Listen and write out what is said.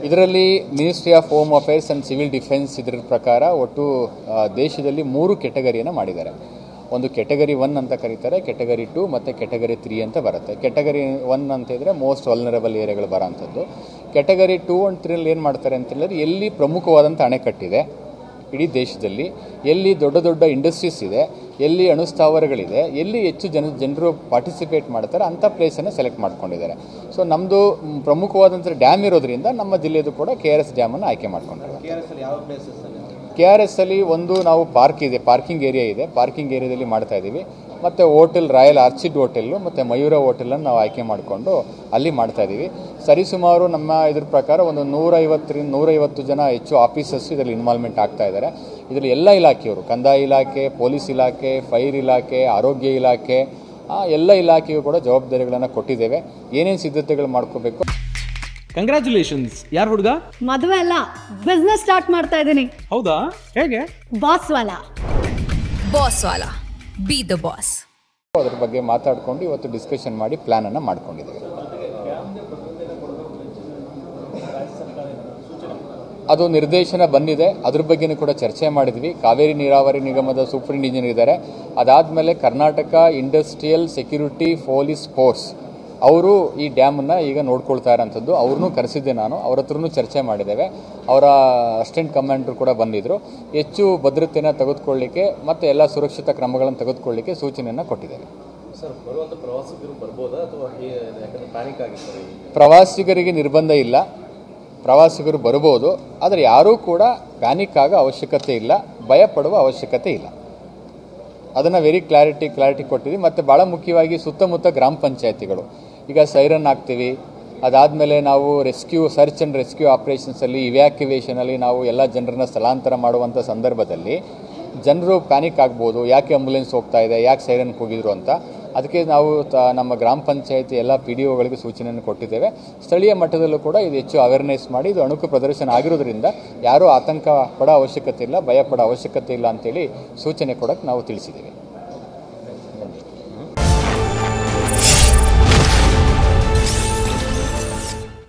ಇದರಲ್ಲಿ ministry of home affairs and civil defence ಇದರ ಪ್ರಕಾರ ಒಟ್ಟು ದೇಶದಲ್ಲಿ 3 ಕೆಟಗರಿಯನ್ನು ಮಾಡಿದ್ದಾರೆ. ಒಂದು ಕೆಟಗರಿ 1 ಅಂತ ಕರೀತಾರೆ, ಕೆಟಗರಿ 2 ಮತ್ತು ಕೆಟಗರಿ 3 ಅಂತ ಬರುತ್ತೆ. ಕೆಟಗರಿ 1 ಅಂತ ಇದ್ದರೆ ಮೋಸ್ಟ್ ವಲ್ನರಬಲ್ ಏರಿಯಾಗಳು ಬರೋಂಥದ್ದು. ಕೆಟಗರಿ 2 and 3 ಏನು ಮಾಡ್ತಾರೆ ಅಂತ ಹೇಳಿದ್ರೆ, ಎಲ್ಲಿ ಪ್ರಮುಖವಾದಂಥ ಅಣೆಕಟ್ಟಿದೆ ಇಡೀ ದೇಶದಲ್ಲಿ, ಎಲ್ಲಿ ದೊಡ್ಡ ದೊಡ್ಡ ಇಂಡಸ್ಟ್ರೀಸ್ ಇದೆ, ಎಲ್ಲಿ ಅಣುಸ್ಥಾವರಗಳಿದೆ, ಎಲ್ಲಿ ಹೆಚ್ಚು ಜನರು ಪಾರ್ಟಿಸಿಪೇಟ್ ಮಾಡ್ತಾರೆ ಅಂಥ ಪ್ಲೇಸನ್ನು ಸೆಲೆಕ್ಟ್ ಮಾಡ್ಕೊಂಡಿದ್ದಾರೆ. ಸೊ ನಮ್ಮದು ಪ್ರಮುಖವಾದಂಥ ಡ್ಯಾಮ್ ಇರೋದ್ರಿಂದ ನಮ್ಮ ಜಿಲ್ಲೆಯದು ಕೂಡ KRS ಡ್ಯಾಮನ್ನು ಆಯ್ಕೆ ಮಾಡ್ಕೊಂಡಿದ್ದಾರೆ. KRS ಅಲ್ಲಿ ಒಂದು ನಾವು ಪಾರ್ಕಿಂಗ್ ಏರಿಯಾ ಇದೆ, ಪಾರ್ಕಿಂಗ್ ಏರಿಯಾದಲ್ಲಿ ಮಾಡ್ತಾ ಇದ್ದೀವಿ. ಮತ್ತು ಹೋಟೆಲ್ ರಾಯಲ್ ಆರ್ಚಿಡ್ ಹೋಟೆಲ್ಲು ಮತ್ತು ಮಯೂರ ಹೋಟೆಲನ್ನು ನಾವು ಆಯ್ಕೆ ಮಾಡಿಕೊಂಡು ಅಲ್ಲಿ ಮಾಡ್ತಾ ಇದ್ದೀವಿ. ಸರಿಸುಮಾರು ನಮ್ಮ ಇದ್ರ ಪ್ರಕಾರ ಒಂದು 150 ಜನ ಹೆಚ್ಚು ಆಫೀಸರ್ಸ್ ಇದರಲ್ಲಿ ಇನ್ವಾಲ್ವ್ಮೆಂಟ್ ಆಗ್ತಾ ಇದ್ದಾರೆ. ಇದರಲ್ಲಿ ಎಲ್ಲ ಇಲಾಖೆಯವರು, ಕಂದಾಯ ಇಲಾಖೆ, ಪೊಲೀಸ್ ಇಲಾಖೆ, ಫೈರ್ ಇಲಾಖೆ, ಆರೋಗ್ಯ ಇಲಾಖೆ, ಎಲ್ಲ ಇಲಾಖೆಗೂ ಕೂಡ ಜವಾಬ್ದಾರಿಗಳನ್ನು ಕೊಟ್ಟಿದ್ದೇವೆ. ಏನೇನು ಸಿದ್ಧತೆಗಳು ಮಾಡ್ಕೋಬೇಕು. ಕಂಗ್ರ್ಯಾಚುಲೇಷನ್ಸ್. ಯಾರು ಹುಡುಗ? ಮದುವೆ ಅಲ್ಲ, ಬಿಸ್ನೆಸ್ ಸ್ಟಾರ್ಟ್ ಮಾಡ್ತಾ ಇದ್ದೀನಿ. ಹೌದಾ? ಹೇಗೆ? Boss Vala B the boss. ಅದ್ರ ಬಗ್ಗೆ ಮಾತಾಡ್ಕೊಂಡು ಇವತ್ತು ಡಿಸ್ಕಷನ್ ಮಾಡಿ ಪ್ಲಾನನ್ನು ಮಾಡ್ಕೊಂಡಿದ್ದೇವೆ. ಅದು ನಿರ್ದೇಶನ ಬಂದಿದೆ, ಅದ್ರ ಬಗ್ಗೆನೂ ಕೂಡ ಚರ್ಚೆ ಮಾಡಿದ್ವಿ. ಕಾವೇರಿ ನೀರಾವರಿ ನಿಗಮದ ಸೂಪರಿಂಟ್ ಇಂಜಿನಿಯರ್ ಇದ್ದಾರೆ. ಅದಾದಮೇಲೆ Karnataka industrial security police force ಅವರು ಈ ಡ್ಯಾಮನ್ನು ಈಗ ನೋಡ್ಕೊಳ್ತಾ ಇರೋಂಥದ್ದು. ಅವ್ರನ್ನೂ ಕರೆಸಿದ್ದೆ ನಾನು, ಅವ್ರ ಹತ್ರನೂ ಚರ್ಚೆ ಮಾಡಿದ್ದೇವೆ. ಅವರ ಅಸಿಸ್ಟೆಂಟ್ ಕಮಾಂಡರ್ ಕೂಡ ಬಂದಿದ್ದರು. ಹೆಚ್ಚು ಭದ್ರತೆಯನ್ನು ತೆಗೆದುಕೊಳ್ಳಿಕ್ಕೆ ಮತ್ತು ಎಲ್ಲ ಸುರಕ್ಷಿತ ಕ್ರಮಗಳನ್ನು ತೆಗೆದುಕೊಳ್ಳಿಕ್ಕೆ ಸೂಚನೆಯನ್ನು ಕೊಟ್ಟಿದ್ದೇವೆ. ಪ್ರವಾಸಿಗರಿಗೆ ನಿರ್ಬಂಧ ಇಲ್ಲ, ಪ್ರವಾಸಿಗರು ಬರ್ಬೋದು. ಆದರೆ ಯಾರೂ ಕೂಡ ಪ್ಯಾನಿಕ್ ಆಗೋ ಅವಶ್ಯಕತೆ ಇಲ್ಲ, ಭಯಪಡುವ ಅವಶ್ಯಕತೆ ಇಲ್ಲ. ಅದನ್ನು ವೆರಿ ಕ್ಲಾರಿಟಿ ಕೊಟ್ಟಿದ್ದೀವಿ. ಮತ್ತು ಭಾಳ ಮುಖ್ಯವಾಗಿ ಸುತ್ತಮುತ್ತ ಗ್ರಾಮ ಪಂಚಾಯತಿಗಳು ಈಗ ಸೈರನ್ ಹಾಕ್ತೀವಿ. ಅದಾದಮೇಲೆ ನಾವು ಸರ್ಚ್ ಆ್ಯಂಡ್ ರೆಸ್ಕ್ಯೂ ಆಪರೇಷನ್ಸಲ್ಲಿ, ಇವ್ಯಾಕ್ಯುವೇಷನಲ್ಲಿ ನಾವು ಎಲ್ಲ ಜನರನ್ನ ಸ್ಥಳಾಂತರ ಮಾಡುವಂಥ ಸಂದರ್ಭದಲ್ಲಿ ಜನರು ಪ್ಯಾನಿಕ್ ಆಗ್ಬೋದು, ಯಾಕೆ ಆಂಬುಲೆನ್ಸ್ ಹೋಗ್ತಾ ಇದೆ, ಯಾಕೆ ಸೈರನ್ ಕೂಗಿದ್ರು ಅಂತ. ಅದಕ್ಕೆ ನಾವು ನಮ್ಮ ಗ್ರಾಮ ಪಂಚಾಯತಿ ಎಲ್ಲ PDOಗಳಿಗೆ ಸೂಚನೆಯನ್ನು ಕೊಟ್ಟಿದ್ದೇವೆ. ಸ್ಥಳೀಯ ಮಟ್ಟದಲ್ಲೂ ಕೂಡ ಇದು ಹೆಚ್ಚು ಅವೇರ್ನೆಸ್ ಮಾಡಿ, ಇದು ಅಣುಕು ಪ್ರದರ್ಶನ ಆಗಿರೋದ್ರಿಂದ ಯಾರೂ ಆತಂಕ ಪಡೋ ಅವಶ್ಯಕತೆ ಇಲ್ಲ, ಭಯ ಪಡೋ ಅವಶ್ಯಕತೆ ಇಲ್ಲ ಅಂತೇಳಿ ಸೂಚನೆ ಕೊಡೋಕ್ಕೆ ನಾವು ತಿಳಿಸಿದ್ದೇವೆ.